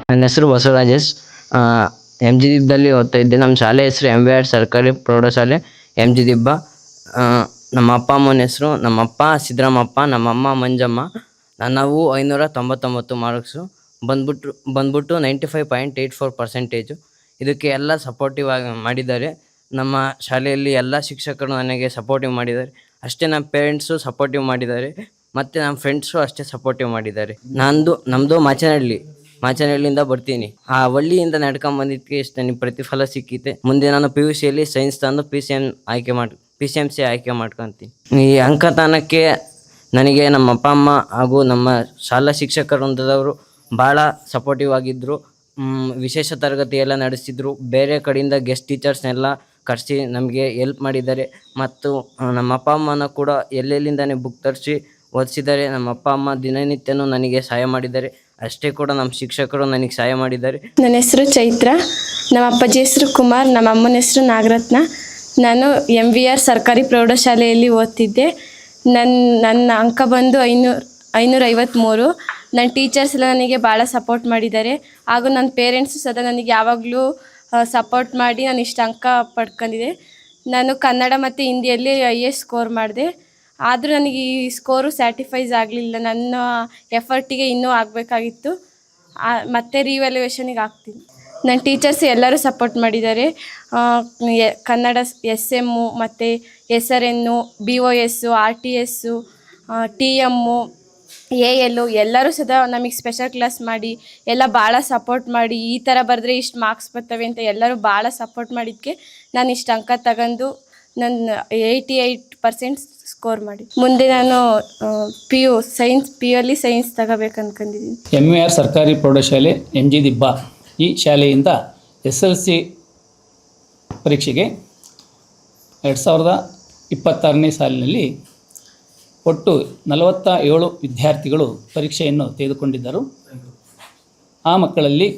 ನನ್ನ ಹೆಸರು ಬಸವರಾಜೇಶ್. M G ದಿಬ್ಬದಲ್ಲಿ ಓದ್ತಾ ಇದ್ದೆ. ನಮ್ಮ ಶಾಲೆ ಹೆಸರು MVR ಸರ್ಕಾರಿ ಪ್ರೌಢಶಾಲೆ ಎಮ್ ಜಿ ದಿಬ್ಬ. ನಮ್ಮ ಅಪ್ಪ ಅಮ್ಮನ ಹೆಸರು ನಮ್ಮಪ್ಪ ಸಿದ್ದರಾಮಪ್ಪ, ನಮ್ಮಮ್ಮ ಮಂಜಮ್ಮ. ನಾವು 599 ಮಾರ್ಕ್ಸು ಬಂದ್ಬಿಟ್ಟು 95.84%. ಇದಕ್ಕೆ ಎಲ್ಲ ಸಪೋರ್ಟಿವ್ ಆಗಿ ಮಾಡಿದ್ದಾರೆ. ನಮ್ಮ ಶಾಲೆಯಲ್ಲಿ ಎಲ್ಲ ಶಿಕ್ಷಕರು ನನಗೆ ಸಪೋರ್ಟಿವ್ ಮಾಡಿದ್ದಾರೆ. ಅಷ್ಟೇ ನಮ್ಮ ಪೇರೆಂಟ್ಸು ಸಪೋರ್ಟಿವ್ ಮಾಡಿದ್ದಾರೆ, ಮತ್ತು ನಮ್ಮ ಫ್ರೆಂಡ್ಸು ಅಷ್ಟೇ ಸಪೋರ್ಟಿವ್ ಮಾಡಿದ್ದಾರೆ. ನಮ್ಮದು ಮಾಚನಹಳ್ಳಿಯಿಂದ ಬರ್ತೀನಿ. ಆ ಹಳ್ಳಿಯಿಂದ ನಡ್ಕೊಂಬಂದಿದ್ದಕ್ಕೆ ಇಷ್ಟು ನನಗೆ ಪ್ರತಿಫಲ ಸಿಕ್ಕಿದೆ. ಮುಂದೆ ನಾನು PUCಯಲ್ಲಿ ಸೈನ್ಸ್ ತಂದು PCMC ಆಯ್ಕೆ ಮಾಡ್ಕೊತೀನಿ. ಈ ಅಂಕತಾನಕ್ಕೆ ನನಗೆ ನಮ್ಮ ಅಪ್ಪ ಅಮ್ಮ ಹಾಗೂ ನಮ್ಮ ಶಾಲಾ ಶಿಕ್ಷಕ ವೃಂದದವರು ಭಾಳ ಸಪೋರ್ಟಿವ್ ಆಗಿದ್ದರು. ವಿಶೇಷ ತರಗತಿ ಎಲ್ಲ ನಡೆಸಿದ್ರು. ಬೇರೆ ಕಡೆಯಿಂದ ಗೆಸ್ಟ್ ಟೀಚರ್ಸ್ನೆಲ್ಲ ಕರೆಸಿ ನಮಗೆ ಹೆಲ್ಪ್ ಮಾಡಿದ್ದಾರೆ. ಮತ್ತು ನಮ್ಮ ಅಪ್ಪ ಅಮ್ಮನ ಕೂಡ ಎಲ್ಲೆಲ್ಲಿಂದನೇ ಬುಕ್ ತರಿಸಿ ಓದಿಸಿದ್ದಾರೆ. ನಮ್ಮ ಅಪ್ಪ ಅಮ್ಮ ದಿನನಿತ್ಯನೂ ನನಗೆ ಸಹಾಯ ಮಾಡಿದ್ದಾರೆ. ಅಷ್ಟೇ ಕೂಡ ನಮ್ಮ ಶಿಕ್ಷಕರು ನನಗೆ ಸಹಾಯ ಮಾಡಿದ್ದಾರೆ. ನನ್ನ ಹೆಸರು ಚೈತ್ರ, ನಮ್ಮ ಅಪ್ಪಾಜಿ ಹೆಸರು ಕುಮಾರ್, ನಮ್ಮ ಅಮ್ಮನ ಹೆಸರು ನಾಗರತ್ನ. ನಾನು MVR ಸರ್ಕಾರಿ ಪ್ರೌಢಶಾಲೆಯಲ್ಲಿ ಓದ್ತಿದ್ದೆ. ನನ್ನ ಅಂಕ ಬಂದು 553. ನನ್ನ ಟೀಚರ್ಸ್ ಎಲ್ಲ ನನಗೆ ಭಾಳ ಸಪೋರ್ಟ್ ಮಾಡಿದ್ದಾರೆ, ಹಾಗೂ ನನ್ನ ಪೇರೆಂಟ್ಸು ಸದಾ ನನಗೆ ಯಾವಾಗಲೂ ಸಪೋರ್ಟ್ ಮಾಡಿ ನಾನು ಇಷ್ಟು ಅಂಕ ಪಡ್ಕೊಂಡಿದ್ದೆ. ನಾನು ಕನ್ನಡ ಮತ್ತು ಹಿಂದಿಯಲ್ಲಿ highest ಸ್ಕೋರ್ ಮಾಡಿದೆ. ಆದರೂ ನನಗೆ ಈ ಸ್ಕೋರು ಸ್ಯಾಟಿಫೈಸ್ ಆಗಲಿಲ್ಲ. ನನ್ನ ಎಫರ್ಟಿಗೆ ಇನ್ನೂ ಆಗಬೇಕಾಗಿತ್ತು. ಮತ್ತೆ ರಿವ್ಯಾಲ್ಯೂಯೇಷನಿಗೆ ಆಗ್ತೀನಿ. ನನ್ನ ಟೀಚರ್ಸ್ ಎಲ್ಲರೂ ಸಪೋರ್ಟ್ ಮಾಡಿದ್ದಾರೆ. ಕನ್ನಡ SM ಮತ್ತು SRN, BOS, RTS, TM, AL ಎಲ್ಲರೂ ಸದಾ ನಮಗೆ ಸ್ಪೆಷಲ್ ಕ್ಲಾಸ್ ಮಾಡಿ ಎಲ್ಲ ಭಾಳ ಸಪೋರ್ಟ್ ಮಾಡಿ, ಈ ಥರ ಬರೆದ್ರೆ ಇಷ್ಟು ಮಾರ್ಕ್ಸ್ ಬರ್ತವೆ ಅಂತ ಎಲ್ಲರೂ ಭಾಳ ಸಪೋರ್ಟ್ ಮಾಡಿದ್ದಕ್ಕೆ ನಾನು ಇಷ್ಟು ಅಂಕ ತಗೊಂಡು ನನ್ನ 88% ಸ್ಕೋರ್ ಮಾಡಿ ಮುಂದೆ ನಾನು PUಯಲ್ಲಿ ಸೈನ್ಸ್ ತಗೋಬೇಕು ಅಂದ್ಕೊಂಡಿದ್ದೀನಿ. MVR ಸರ್ಕಾರಿ ಪ್ರೌಢಶಾಲೆ MG ದಿಬ್ಬ ಈ ಶಾಲೆಯಿಂದ SLC ಪರೀಕ್ಷೆಗೆ 2026ನೇ ಸಾಲಿನಲ್ಲಿ ಒಟ್ಟು 47 ವಿದ್ಯಾರ್ಥಿಗಳು ಪರೀಕ್ಷೆಯನ್ನು ತೆಗೆದುಕೊಂಡಿದ್ದರು. ಆ ಮಕ್ಕಳಲ್ಲಿ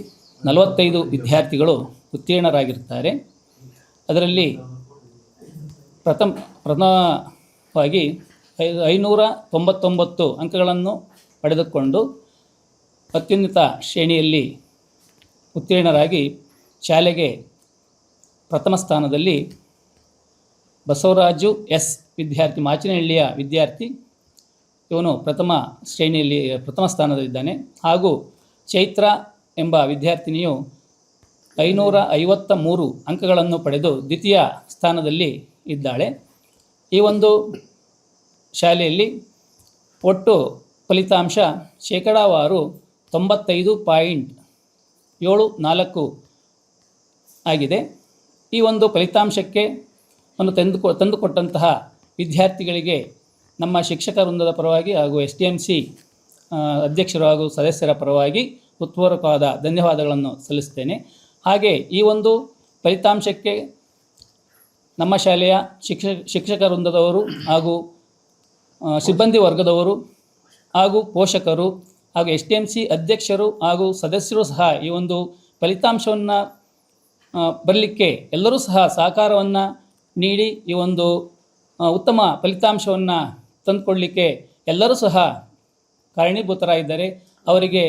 45 ವಿದ್ಯಾರ್ಥಿಗಳು ಉತ್ತೀರ್ಣರಾಗಿರುತ್ತಾರೆ. ಅದರಲ್ಲಿ ಪ್ರಥಮವಾಗಿ 599 ಅಂಕಗಳನ್ನು ಪಡೆದುಕೊಂಡು ಅತ್ಯುನ್ನತ ಶ್ರೇಣಿಯಲ್ಲಿ ಉತ್ತೀರ್ಣರಾಗಿ ಶಾಲೆಗೆ ಪ್ರಥಮ ಸ್ಥಾನದಲ್ಲಿ ಬಸವರಾಜು S ವಿದ್ಯಾರ್ಥಿ, ಮಾಚಿನಹಳ್ಳಿಯ ವಿದ್ಯಾರ್ಥಿ, ಇವನು ಪ್ರಥಮ ಸ್ಥಾನದಲ್ಲಿದ್ದಾನೆ. ಹಾಗೂ ಚೈತ್ರ ಎಂಬ ವಿದ್ಯಾರ್ಥಿನಿಯು 553 ಅಂಕಗಳನ್ನು ಪಡೆದು ದ್ವಿತೀಯ ಸ್ಥಾನದಲ್ಲಿ ಇದ್ದಾಳೆ. ಈ ಒಂದು ಶಾಲೆಯಲ್ಲಿ ಒಟ್ಟು ಫಲಿತಾಂಶ ಶೇಕಡಾವಾರು 95.74 ಆಗಿದೆ. ಈ ಒಂದು ಫಲಿತಾಂಶಕ್ಕೆ ತಂದುಕೊಟ್ಟಂತಹ ವಿದ್ಯಾರ್ಥಿಗಳಿಗೆ ನಮ್ಮ ಶಿಕ್ಷಕ ವೃಂದದ ಪರವಾಗಿ ಹಾಗೂ STMC ಅಧ್ಯಕ್ಷರು ಹಾಗೂ ಸದಸ್ಯರ ಪರವಾಗಿ ಹೃತ್ಪೂರ್ವಕವಾದ ಧನ್ಯವಾದಗಳನ್ನು ಸಲ್ಲಿಸ್ತೇನೆ. ಹಾಗೆ ಈ ಒಂದು ಫಲಿತಾಂಶಕ್ಕೆ ನಮ್ಮ ಶಾಲೆಯ ಶಿಕ್ಷಕ ವೃಂದದವರು ಹಾಗೂ ಸಿಬ್ಬಂದಿ ವರ್ಗದವರು ಹಾಗೂ ಪೋಷಕರು ಹಾಗೂ STMC ಅಧ್ಯಕ್ಷರು ಹಾಗೂ ಸದಸ್ಯರು ಸಹ ಈ ಒಂದು ಫಲಿತಾಂಶವನ್ನು ಬರಲಿಕ್ಕೆ ಎಲ್ಲರೂ ಸಹ ಸಹಕಾರವನ್ನು ನೀಡಿ ಈ ಒಂದು ಉತ್ತಮ ಫಲಿತಾಂಶವನ್ನು ತಂದುಕೊಡಲಿಕ್ಕೆ ಎಲ್ಲರೂ ಸಹ ಕಾರಣೀಭೂತರಾಗಿದ್ದಾರೆ. ಅವರಿಗೆ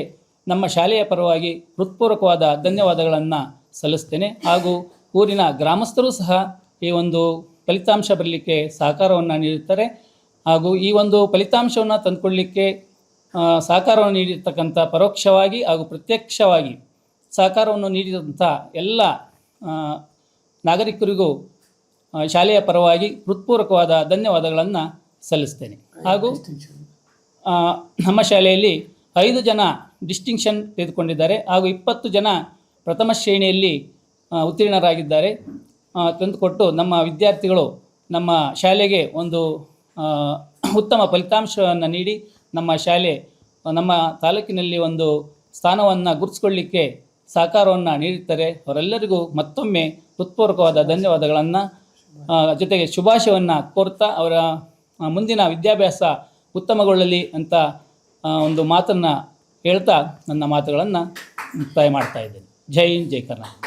ನಮ್ಮ ಶಾಲೆಯ ಪರವಾಗಿ ಹೃತ್ಪೂರ್ವಕವಾದ ಧನ್ಯವಾದಗಳನ್ನು ಸಲ್ಲಿಸ್ತೇನೆ. ಹಾಗೂ ಊರಿನ ಗ್ರಾಮಸ್ಥರು ಸಹ ಈ ಒಂದು ಫಲಿತಾಂಶ ಬರಲಿಕ್ಕೆ ಸಹಕಾರವನ್ನು ನೀಡುತ್ತಾರೆ. ಹಾಗೂ ಈ ಒಂದು ಫಲಿತಾಂಶವನ್ನು ತಂದುಕೊಡಲಿಕ್ಕೆ ಸಹಕಾರವನ್ನು ನೀಡಿರ್ತಕ್ಕಂಥ ಪರೋಕ್ಷವಾಗಿ ಹಾಗೂ ಪ್ರತ್ಯಕ್ಷವಾಗಿ ಸಹಕಾರವನ್ನು ನೀಡಿದಂಥ ಎಲ್ಲ ನಾಗರಿಕರಿಗೂ ಶಾಲೆಯ ಪರವಾಗಿ ಹೃತ್ಪೂರ್ವಕವಾದ ಧನ್ಯವಾದಗಳನ್ನು ಸಲ್ಲಿಸ್ತೇನೆ. ಹಾಗೂ ನಮ್ಮ ಶಾಲೆಯಲ್ಲಿ 5 ಜನ ಡಿಸ್ಟಿಂಕ್ಷನ್ ತೆಗೆದುಕೊಂಡಿದ್ದಾರೆ ಹಾಗೂ 20 ಜನ ಪ್ರಥಮ ಶ್ರೇಣಿಯಲ್ಲಿ ಉತ್ತೀರ್ಣರಾಗಿದ್ದಾರೆ. ತಂದುಕೊಟ್ಟು ನಮ್ಮ ವಿದ್ಯಾರ್ಥಿಗಳು ನಮ್ಮ ಶಾಲೆಗೆ ಒಂದು ಉತ್ತಮ ಫಲಿತಾಂಶವನ್ನು ನೀಡಿ ನಮ್ಮ ಶಾಲೆ ನಮ್ಮ ತಾಲೂಕಿನಲ್ಲಿ ಒಂದು ಸ್ಥಾನವನ್ನು ಗುರುತಿಸ್ಕೊಳ್ಳಿಕ್ಕೆ ಸಹಕಾರವನ್ನು ನೀಡುತ್ತಾರೆ. ಅವರೆಲ್ಲರಿಗೂ ಮತ್ತೊಮ್ಮೆ ಹೃತ್ಪೂರ್ವಕವಾದ ಧನ್ಯವಾದಗಳನ್ನು ಜೊತೆಗೆ ಶುಭಾಶಯವನ್ನು ಕೋರ್ತಾ ಅವರ ಮುಂದಿನ ವಿದ್ಯಾಭ್ಯಾಸ ಉತ್ತಮಗೊಳ್ಳಲಿ ಅಂತ ಒಂದು ಮಾತನ್ನು ಹೇಳ್ತಾ ನನ್ನ ಮಾತುಗಳನ್ನು ಮುಕ್ತಾಯ ಮಾಡ್ತಾ ಇದ್ದೇನೆ. ಜೈ ಹಿಂದ್, ಜೈ ಕರ್ನಾಟಕ.